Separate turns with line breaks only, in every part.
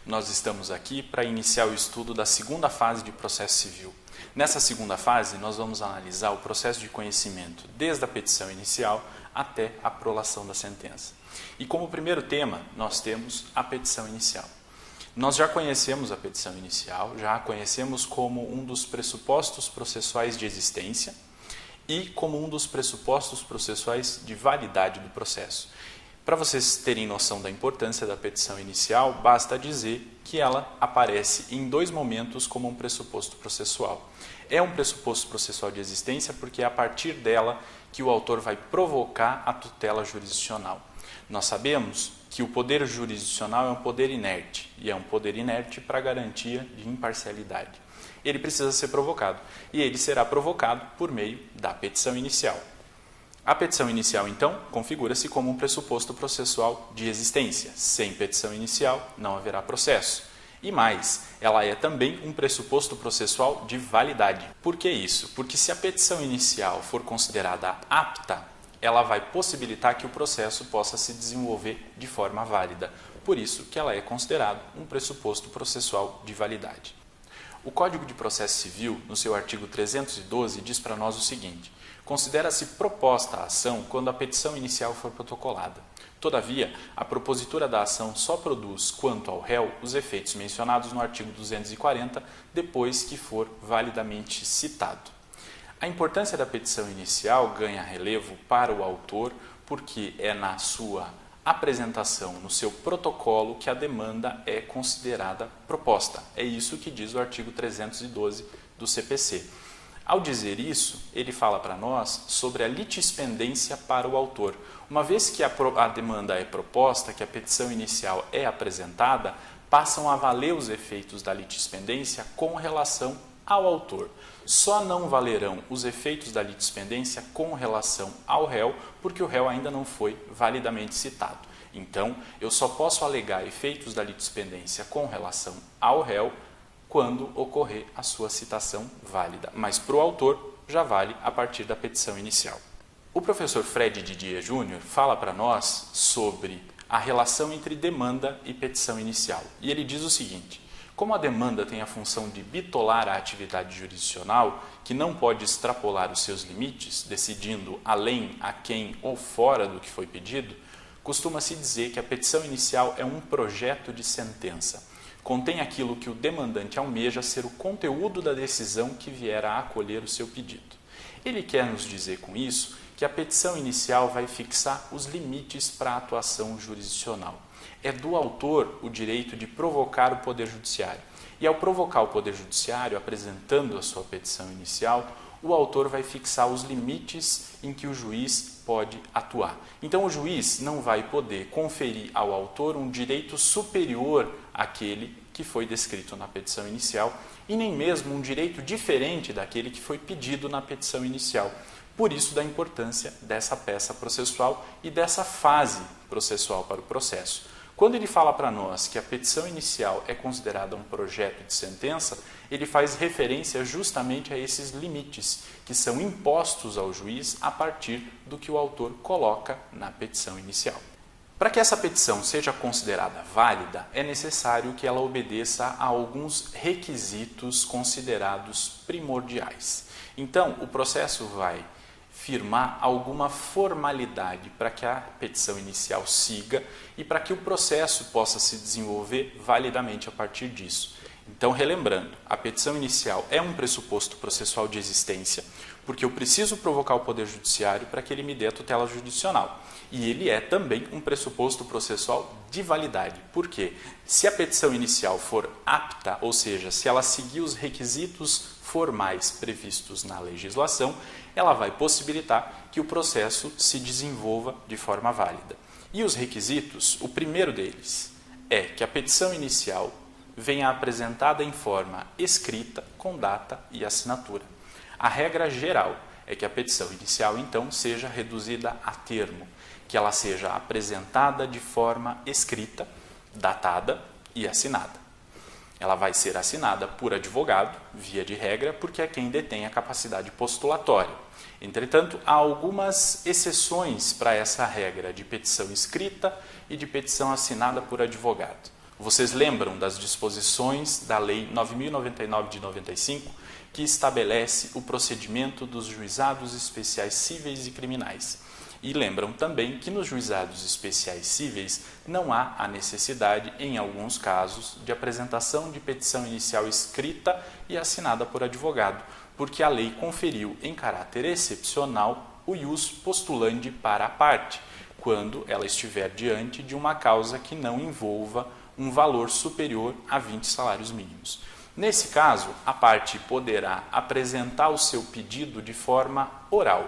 Nós estamos aqui para iniciar o estudo da segunda fase de processo civil. Nessa segunda fase, nós vamos analisar o processo de conhecimento desde a petição inicial até a prolação da sentença. E como primeiro tema, nós temos a petição inicial. Nós já conhecemos a petição inicial, já a conhecemos como um dos pressupostos processuais de existência e como um dos pressupostos processuais de validade do processo. Para vocês terem noção da importância da petição inicial, basta dizer que ela aparece em dois momentos como um pressuposto processual. É um pressuposto processual de existência porque é a partir dela que o autor vai provocar a tutela jurisdicional. Nós sabemos que o poder jurisdicional é um poder inerte, e é um poder inerte para garantia de imparcialidade. Ele precisa ser provocado, e ele será provocado por meio da petição inicial. A petição inicial, então, configura-se como um pressuposto processual de existência. Sem petição inicial, não haverá processo. E mais, ela é também um pressuposto processual de validade. Por que isso? Porque se a petição inicial for considerada apta, ela vai possibilitar que o processo possa se desenvolver de forma válida. Por isso que ela é considerada um pressuposto processual de validade. O Código de Processo Civil, no seu artigo 312, diz para nós o seguinte: considera-se proposta a ação quando a petição inicial for protocolada. Todavia, a propositura da ação só produz, quanto ao réu, os efeitos mencionados no artigo 240, depois que for validamente citado. A importância da petição inicial ganha relevo para o autor porque é na sua apresentação, no seu protocolo, que a demanda é considerada proposta. É isso que diz o artigo 312 do CPC. Ao dizer isso, ele fala para nós sobre a litispendência para o autor. Uma vez que a demanda é proposta, que a petição inicial é apresentada, passam a valer os efeitos da litispendência com relação ao autor. Só não valerão os efeitos da litispendência com relação ao réu, porque o réu ainda não foi validamente citado. Então, eu só posso alegar efeitos da litispendência com relação ao réu quando ocorrer a sua citação válida. Mas para o autor, já vale a partir da petição inicial. O professor Fred Didier Júnior fala para nós sobre a relação entre demanda e petição inicial. E ele diz o seguinte: como a demanda tem a função de bitolar a atividade jurisdicional, que não pode extrapolar os seus limites, decidindo além, aquém ou fora do que foi pedido, costuma-se dizer que a petição inicial é um projeto de sentença. Contém aquilo que o demandante almeja ser o conteúdo da decisão que vier a acolher o seu pedido. Ele quer nos dizer com isso que a petição inicial vai fixar os limites para a atuação jurisdicional. É do autor o direito de provocar o Poder Judiciário. E ao provocar o Poder Judiciário, apresentando a sua petição inicial, o autor vai fixar os limites em que o juiz pode atuar. Então, o juiz não vai poder conferir ao autor um direito superior àquele que foi descrito na petição inicial e nem mesmo um direito diferente daquele que foi pedido na petição inicial. Por isso, da importância dessa peça processual e dessa fase processual para o processo. Quando ele fala para nós que a petição inicial é considerada um projeto de sentença, ele faz referência justamente a esses limites que são impostos ao juiz a partir do que o autor coloca na petição inicial. Para que essa petição seja considerada válida, é necessário que ela obedeça a alguns requisitos considerados primordiais. Então, o processo vai firmar alguma formalidade para que a petição inicial siga e para que o processo possa se desenvolver validamente a partir disso. Então, relembrando, a petição inicial é um pressuposto processual de existência, porque eu preciso provocar o Poder Judiciário para que ele me dê a tutela jurisdicional. E ele é também um pressuposto processual de validade. Por quê? Se a petição inicial for apta, ou seja, se ela seguir os requisitos formais previstos na legislação, ela vai possibilitar que o processo se desenvolva de forma válida. E os requisitos, o primeiro deles é que a petição inicial venha apresentada em forma escrita, com data e assinatura. A regra geral é que a petição inicial, então, seja reduzida a termo, que ela seja apresentada de forma escrita, datada e assinada. Ela vai ser assinada por advogado, via de regra, porque é quem detém a capacidade postulatória. Entretanto, há algumas exceções para essa regra de petição escrita e de petição assinada por advogado. Vocês lembram das disposições da Lei 9.099 de 95, que estabelece o procedimento dos juizados especiais cíveis e criminais. E lembram também que nos juizados especiais cíveis não há a necessidade, em alguns casos, de apresentação de petição inicial escrita e assinada por advogado, porque a lei conferiu, em caráter excepcional, o ius postulandi para a parte, quando ela estiver diante de uma causa que não envolva um valor superior a 20 salários mínimos. Nesse caso, a parte poderá apresentar o seu pedido de forma oral.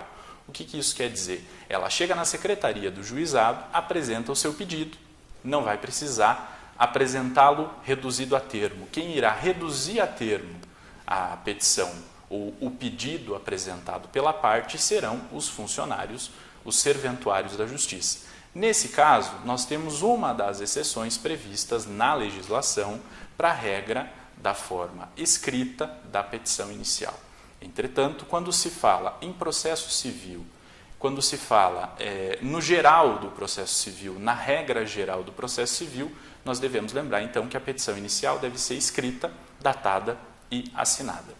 O que isso quer dizer? Ela chega na secretaria do juizado, apresenta o seu pedido, não vai precisar apresentá-lo reduzido a termo. Quem irá reduzir a termo a petição ou o pedido apresentado pela parte serão os funcionários, os serventuários da Justiça. Nesse caso, nós temos uma das exceções previstas na legislação para a regra da forma escrita da petição inicial. Entretanto, quando se fala em processo civil, quando se fala no geral do processo civil, na regra geral do processo civil, nós devemos lembrar então que a petição inicial deve ser escrita, datada e assinada.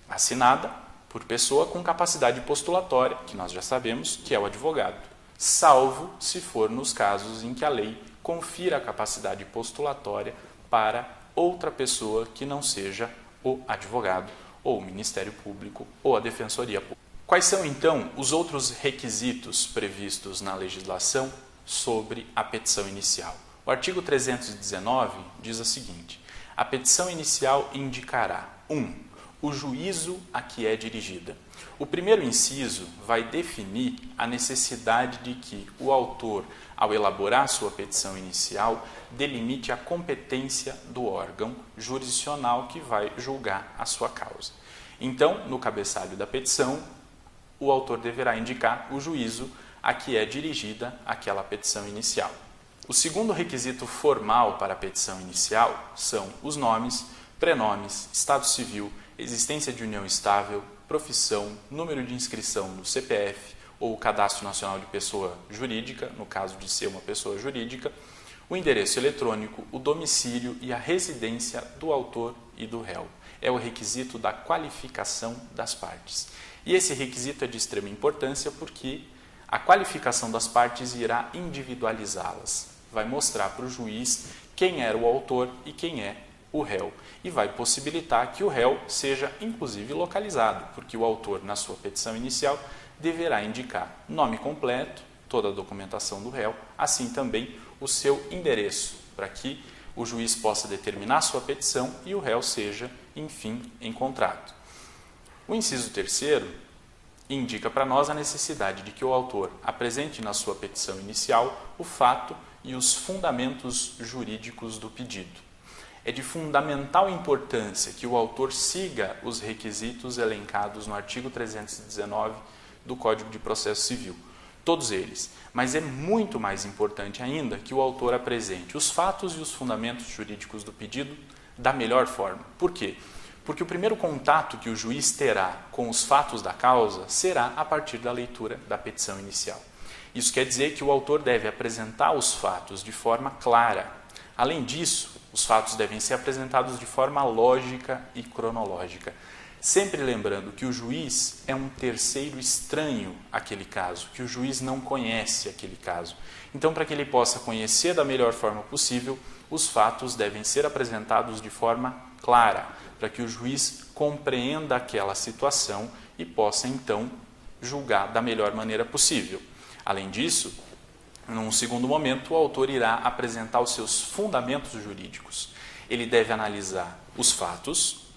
Assinada por pessoa com capacidade postulatória, que nós já sabemos que é o advogado, salvo se for nos casos em que a lei confira a capacidade postulatória para outra pessoa que não seja o advogado, ou o Ministério Público, ou a Defensoria Pública. Quais são, então, os outros requisitos previstos na legislação sobre a petição inicial? O artigo 319 diz o seguinte: a petição inicial indicará 1. O juízo a que é dirigida. O primeiro inciso vai definir a necessidade de que o autor, ao elaborar sua petição inicial, delimite a competência do órgão jurisdicional que vai julgar a sua causa. Então, no cabeçalho da petição, o autor deverá indicar o juízo a que é dirigida aquela petição inicial. O segundo requisito formal para a petição inicial são os nomes, prenomes, estado civil, existência de união estável, profissão, número de inscrição no CPF ou Cadastro Nacional de Pessoa Jurídica, no caso de ser uma pessoa jurídica, o endereço eletrônico, o domicílio e a residência do autor e do réu. É o requisito da qualificação das partes. E esse requisito é de extrema importância porque a qualificação das partes irá individualizá-las. Vai mostrar para o juiz quem era o autor e quem é o réu. E vai possibilitar que o réu seja, inclusive, localizado, porque o autor, na sua petição inicial, deverá indicar nome completo, toda a documentação do réu, assim também o seu endereço, para que o juiz possa determinar sua petição e o réu seja, enfim, encontrado. O inciso 3º indica para nós a necessidade de que o autor apresente na sua petição inicial o fato e os fundamentos jurídicos do pedido. É de fundamental importância que o autor siga os requisitos elencados no artigo 319 do Código de Processo Civil, todos eles. Mas é muito mais importante ainda que o autor apresente os fatos e os fundamentos jurídicos do pedido da melhor forma. Por quê? Porque o primeiro contato que o juiz terá com os fatos da causa será a partir da leitura da petição inicial. Isso quer dizer que o autor deve apresentar os fatos de forma clara. Além disso, os fatos devem ser apresentados de forma lógica e cronológica. Sempre lembrando que o juiz é um terceiro estranho àquele caso, que o juiz não conhece aquele caso. Então, para que ele possa conhecer da melhor forma possível, os fatos devem ser apresentados de forma clara, para que o juiz compreenda aquela situação e possa, então, julgar da melhor maneira possível. Além disso, num segundo momento, o autor irá apresentar os seus fundamentos jurídicos. Ele deve analisar os fatos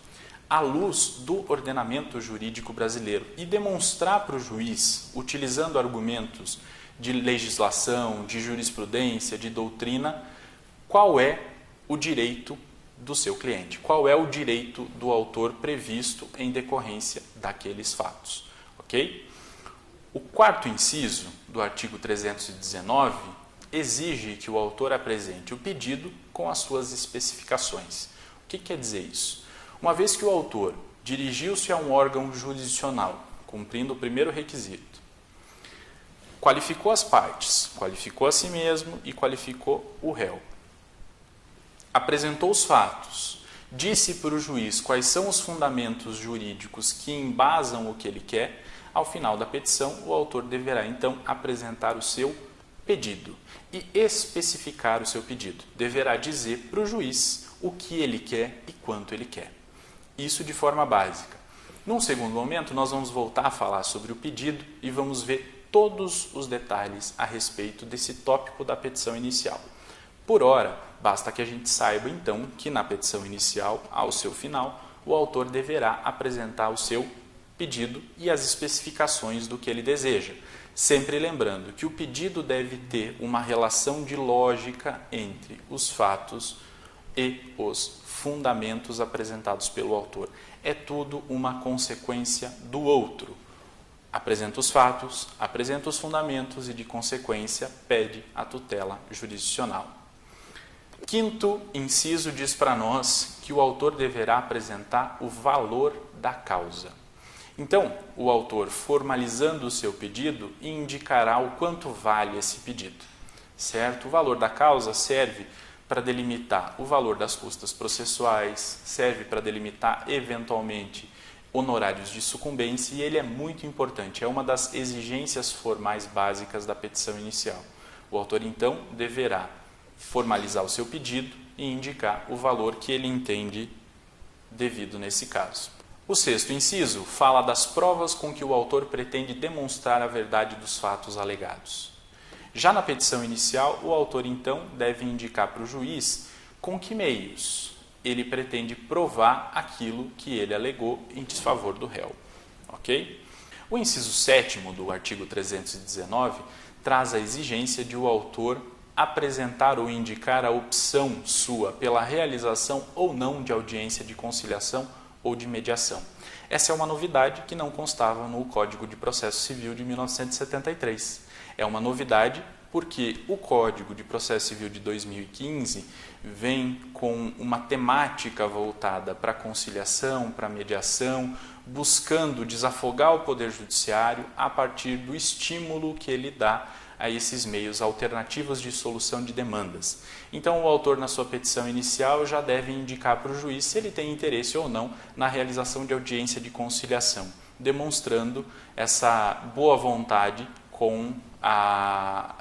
à luz do ordenamento jurídico brasileiro e demonstrar para o juiz, utilizando argumentos de legislação, de jurisprudência, de doutrina, qual é o direito do seu cliente, qual é o direito do autor previsto em decorrência daqueles fatos. Ok? O quarto inciso do artigo 319 exige que o autor apresente o pedido com as suas especificações. O que quer dizer isso? Uma vez que o autor dirigiu-se a um órgão jurisdicional, cumprindo o primeiro requisito, qualificou as partes, qualificou a si mesmo e qualificou o réu. apresentou os fatos, disse para o juiz quais são os fundamentos jurídicos que embasam o que ele quer, ao final da petição, o autor deverá, então, apresentar o seu pedido e especificar o seu pedido. Deverá dizer para o juiz o que ele quer e quanto ele quer. Isso de forma básica. Num segundo momento, nós vamos voltar a falar sobre o pedido e vamos ver todos os detalhes a respeito desse tópico da petição inicial. Por ora, basta que a gente saiba, então, que na petição inicial, ao seu final, o autor deverá apresentar o seu pedido e as especificações do que ele deseja. Sempre lembrando que o pedido deve ter uma relação de lógica entre os fatos e os fundamentos apresentados pelo autor. É tudo uma consequência do outro. Apresenta os fatos, apresenta os fundamentos e, de consequência, pede a tutela jurisdicional. Quinto inciso diz para nós que o autor deverá apresentar o valor da causa. Então, o autor, formalizando o seu pedido, indicará o quanto vale esse pedido, certo? O valor da causa serve para delimitar o valor das custas processuais, serve para delimitar, eventualmente, honorários de sucumbência e ele é muito importante, é uma das exigências formais básicas da petição inicial. O autor, então, deverá formalizar o seu pedido e indicar o valor que ele entende devido nesse caso. O sexto inciso fala das provas com que o autor pretende demonstrar a verdade dos fatos alegados. Já na petição inicial, o autor, então, deve indicar para o juiz com que meios ele pretende provar aquilo que ele alegou em desfavor do réu. Ok? O inciso 7º do artigo 319 traz a exigência de o autor apresentar ou indicar a opção sua pela realização ou não de audiência de conciliação ou de mediação. Essa é uma novidade que não constava no Código de Processo Civil de 1973. É uma novidade porque o Código de Processo Civil de 2015 vem com uma temática voltada para a conciliação, para a mediação, buscando desafogar o Poder Judiciário a partir do estímulo que ele dá a esses meios alternativos de solução de demandas. Então, o autor, na sua petição inicial, já deve indicar para o juiz se ele tem interesse ou não na realização de audiência de conciliação, demonstrando essa boa vontade com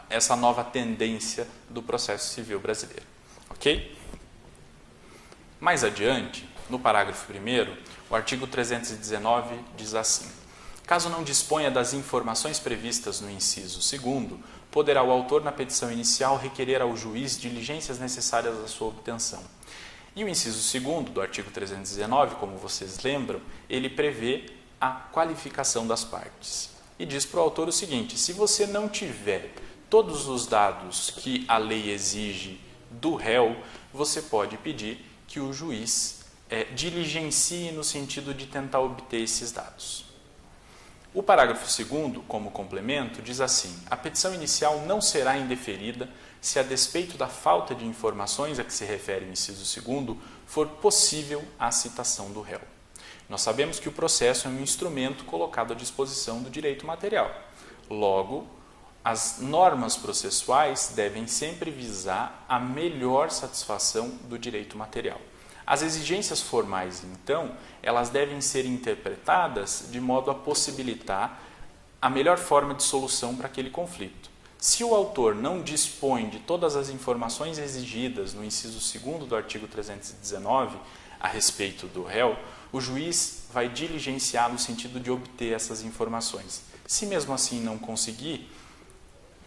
essa nova tendência do processo civil brasileiro. Ok? Mais adiante, no parágrafo 1º, o artigo 319 diz assim: caso não disponha das informações previstas no inciso 2º, poderá o autor, na petição inicial, requerer ao juiz diligências necessárias à sua obtenção. E o inciso 2º do artigo 319, como vocês lembram, ele prevê a qualificação das partes. E diz para o autor o seguinte: se você não tiver todos os dados que a lei exige do réu, você pode pedir que o juiz diligencie no sentido de tentar obter esses dados. O parágrafo 2º, como complemento, diz assim: a petição inicial não será indeferida se, a despeito da falta de informações a que se refere o inciso 2º, for possível a citação do réu. Nós sabemos que o processo é um instrumento colocado à disposição do direito material. Logo, as normas processuais devem sempre visar a melhor satisfação do direito material. As exigências formais, então, elas devem ser interpretadas de modo a possibilitar a melhor forma de solução para aquele conflito. Se o autor não dispõe de todas as informações exigidas no inciso 2º do artigo 319 a respeito do réu, o juiz vai diligenciar no sentido de obter essas informações. Se mesmo assim não conseguir,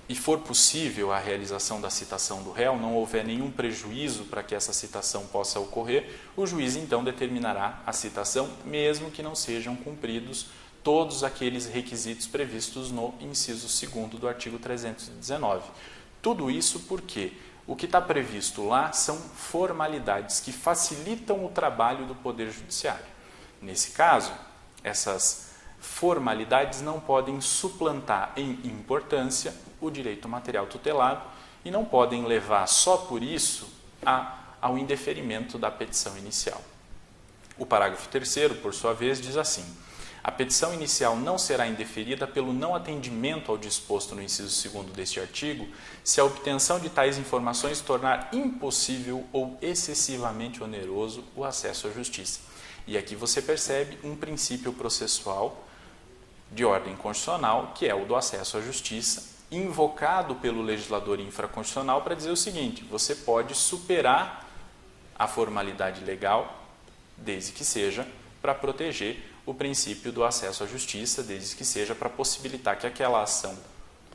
e for possível a realização da citação do réu, não houver nenhum prejuízo para que essa citação possa ocorrer, o juiz então determinará a citação, mesmo que não sejam cumpridos todos aqueles requisitos previstos no inciso 2º do artigo 319. Tudo isso porque o que está previsto lá são formalidades que facilitam o trabalho do Poder Judiciário. Nesse caso, essas formalidades não podem suplantar em importância o direito material tutelado e não podem levar só por isso ao indeferimento da petição inicial. O parágrafo 3º, por sua vez, diz assim: A petição inicial não será indeferida pelo não atendimento ao disposto no inciso 2º deste artigo, se a obtenção de tais informações tornar impossível ou excessivamente oneroso o acesso à justiça. E aqui você percebe um princípio processual de ordem constitucional, que é o do acesso à justiça, invocado pelo legislador infraconstitucional para dizer o seguinte: você pode superar a formalidade legal, desde que seja para proteger o princípio do acesso à justiça, desde que seja para possibilitar que aquela ação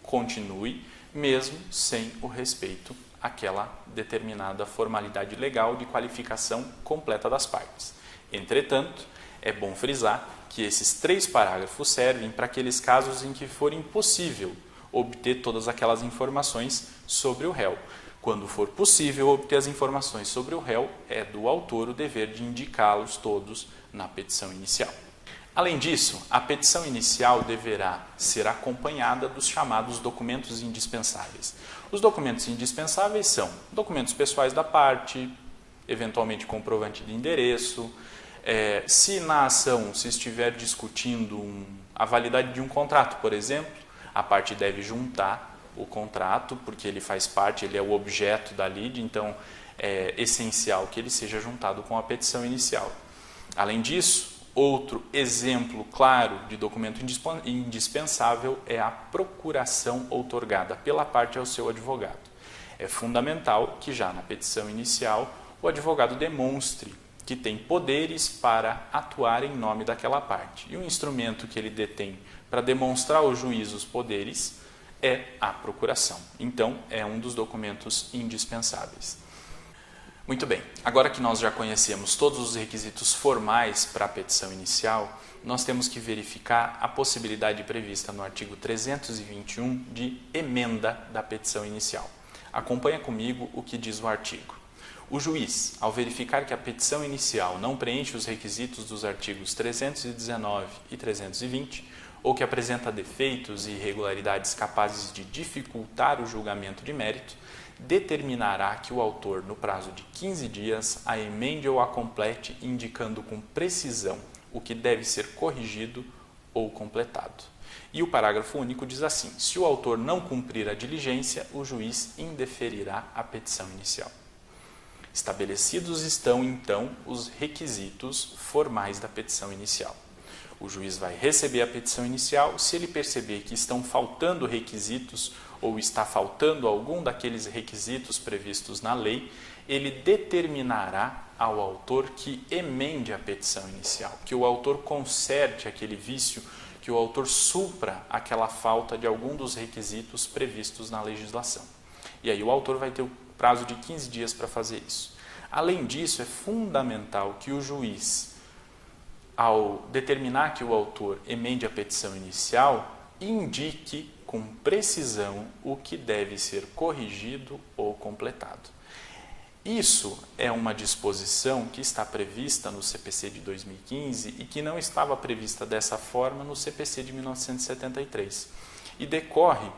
continue, mesmo sem o respeito àquela determinada formalidade legal de qualificação completa das partes. Entretanto, é bom frisar que esses 3 parágrafos servem para aqueles casos em que for impossível obter todas aquelas informações sobre o réu. Quando for possível obter as informações sobre o réu, é do autor o dever de indicá-los todos na petição inicial. Além disso, a petição inicial deverá ser acompanhada dos chamados documentos indispensáveis. Os documentos indispensáveis são documentos pessoais da parte, eventualmente comprovante de endereço. Se na ação se estiver discutindo a validade de um contrato, por exemplo, a parte deve juntar o contrato, porque ele faz parte, ele é o objeto da lide, então é essencial que ele seja juntado com a petição inicial. Além disso, outro exemplo claro de documento indispensável é a procuração outorgada pela parte ao seu advogado. É fundamental que já na petição inicial o advogado demonstre que tem poderes para atuar em nome daquela parte. E o instrumento que ele detém para demonstrar ao juiz os poderes é a procuração. Então, é um dos documentos indispensáveis. Muito bem, agora que nós já conhecemos todos os requisitos formais para a petição inicial, nós temos que verificar a possibilidade prevista no artigo 321 de emenda da petição inicial. Acompanha comigo o que diz o artigo. O juiz, ao verificar que a petição inicial não preenche os requisitos dos artigos 319 e 320, ou que apresenta defeitos e irregularidades capazes de dificultar o julgamento de mérito, determinará que o autor, no prazo de 15 dias, a emende ou a complete, indicando com precisão o que deve ser corrigido ou completado. E o parágrafo único diz assim: se o autor não cumprir a diligência, o juiz indeferirá a petição inicial. Estabelecidos estão, então, os requisitos formais da petição inicial. O juiz vai receber a petição inicial. Se ele perceber que estão faltando requisitos ou está faltando algum daqueles requisitos previstos na lei, ele determinará ao autor que emende a petição inicial, que o autor conserte aquele vício, que o autor supra aquela falta de algum dos requisitos previstos na legislação. E aí o autor vai ter o prazo de 15 dias para fazer isso. Além disso, é fundamental que o juiz, ao determinar que o autor emende a petição inicial, indique com precisão o que deve ser corrigido ou completado. Isso é uma disposição que está prevista no CPC de 2015 e que não estava prevista dessa forma no CPC de 1973 e decorre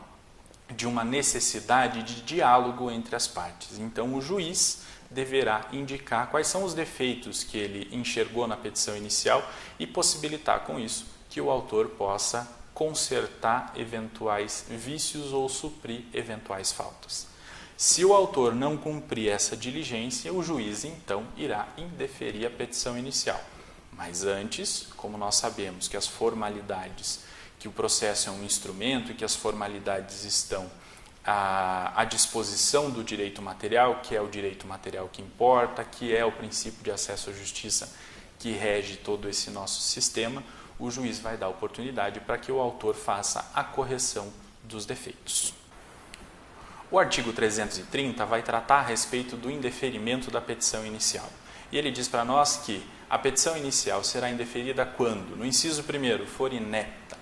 de uma necessidade de diálogo entre as partes. Então, o juiz deverá indicar quais são os defeitos que ele enxergou na petição inicial e possibilitar com isso que o autor possa consertar eventuais vícios ou suprir eventuais faltas. Se o autor não cumprir essa diligência, o juiz então irá indeferir a petição inicial. Mas antes, como nós sabemos que as formalidades, que o processo é um instrumento e que as formalidades estão à disposição do direito material, que é o direito material que importa, que é o princípio de acesso à justiça que rege todo esse nosso sistema, o juiz vai dar oportunidade para que o autor faça a correção dos defeitos. O artigo 330 vai tratar a respeito do indeferimento da petição inicial. E ele diz para nós que a petição inicial será indeferida quando, no inciso 1º, for inepta.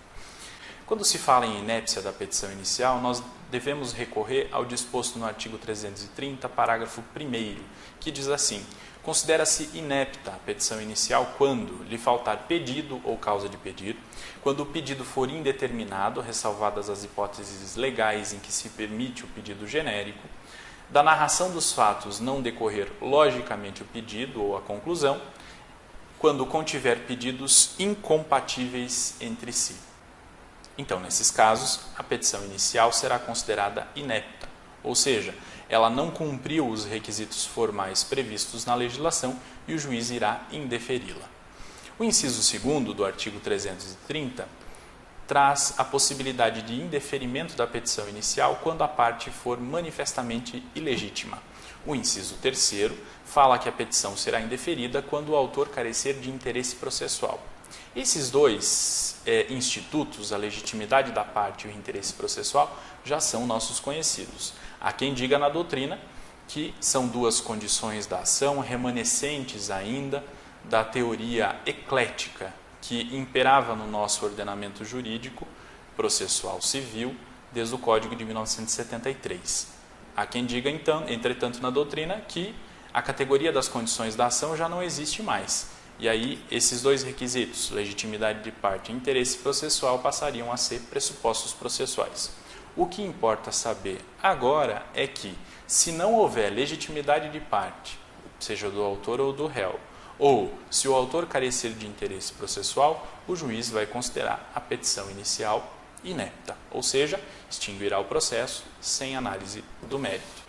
Quando se fala em inépcia da petição inicial, nós devemos recorrer ao disposto no artigo 330, parágrafo 1º, que diz assim: considera-se inepta a petição inicial quando lhe faltar pedido ou causa de pedir, quando o pedido for indeterminado, ressalvadas as hipóteses legais em que se permite o pedido genérico, da narração dos fatos não decorrer logicamente o pedido ou a conclusão, quando contiver pedidos incompatíveis entre si. Então, nesses casos, a petição inicial será considerada inepta, ou seja, ela não cumpriu os requisitos formais previstos na legislação e o juiz irá indeferi-la. O inciso 2º do artigo 330 traz a possibilidade de indeferimento da petição inicial quando a parte for manifestamente ilegítima. O inciso 3º fala que a petição será indeferida quando o autor carecer de interesse processual. Esses dois institutos, a legitimidade da parte e o interesse processual, já são nossos conhecidos. Há quem diga na doutrina que são duas condições da ação remanescentes ainda da teoria eclética que imperava no nosso ordenamento jurídico processual civil desde o Código de 1973. Há quem diga, então, entretanto, na doutrina, que a categoria das condições da ação já não existe mais. E aí, esses dois requisitos, legitimidade de parte e interesse processual, passariam a ser pressupostos processuais. O que importa saber agora é que, se não houver legitimidade de parte, seja do autor ou do réu, ou se o autor carecer de interesse processual, o juiz vai considerar a petição inicial inepta, ou seja, extinguirá o processo sem análise do mérito.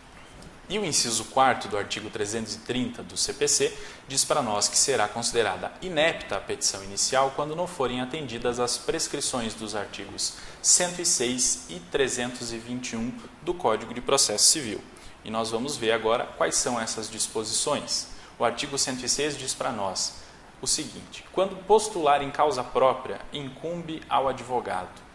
E o inciso 4º do artigo 330 do CPC diz para nós que será considerada inepta a petição inicial quando não forem atendidas as prescrições dos artigos 106 e 321 do Código de Processo Civil. E nós vamos ver agora quais são essas disposições. O artigo 106 diz para nós o seguinte: quando postular em causa própria, incumbe ao advogado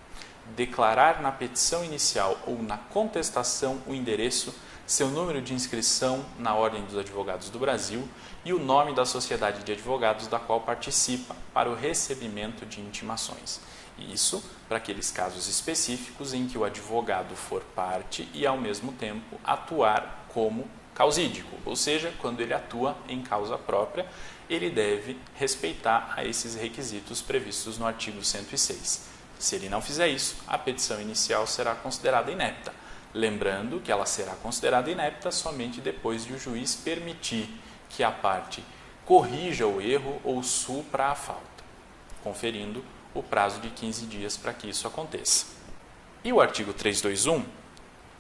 declarar na petição inicial ou na contestação o endereço, seu número de inscrição na Ordem dos Advogados do Brasil e o nome da sociedade de advogados da qual participa para o recebimento de intimações. Isso para aqueles casos específicos em que o advogado for parte e, ao mesmo tempo, atuar como causídico, ou seja, quando ele atua em causa própria, ele deve respeitar a esses requisitos previstos no artigo 106. Se ele não fizer isso, a petição inicial será considerada inepta. Lembrando que ela será considerada inepta somente depois de o juiz permitir que a parte corrija o erro ou supra a falta, conferindo o prazo de 15 dias para que isso aconteça. E o artigo 321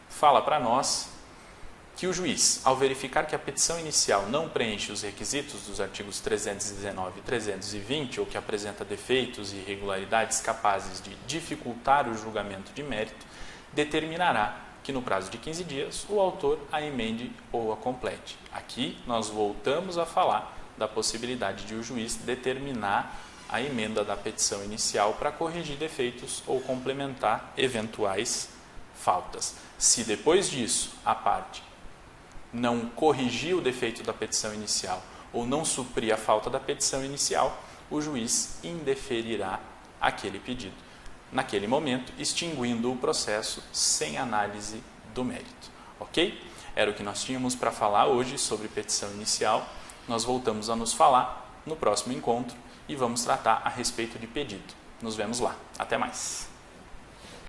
fala para nós que o juiz, ao verificar que a petição inicial não preenche os requisitos dos artigos 319 e 320, ou que apresenta defeitos e irregularidades capazes de dificultar o julgamento de mérito, determinará que no prazo de 15 dias o autor a emende ou a complete. Aqui nós voltamos a falar da possibilidade de o juiz determinar a emenda da petição inicial para corrigir defeitos ou complementar eventuais faltas. Se depois disso a parte não corrigir o defeito da petição inicial ou não suprir a falta da petição inicial, o juiz indeferirá aquele pedido, naquele momento, extinguindo o processo sem análise do mérito. Ok? Era o que nós tínhamos para falar hoje sobre petição inicial. Nós voltamos a nos falar no próximo encontro e vamos tratar a respeito de pedido. Nos vemos lá. Até mais!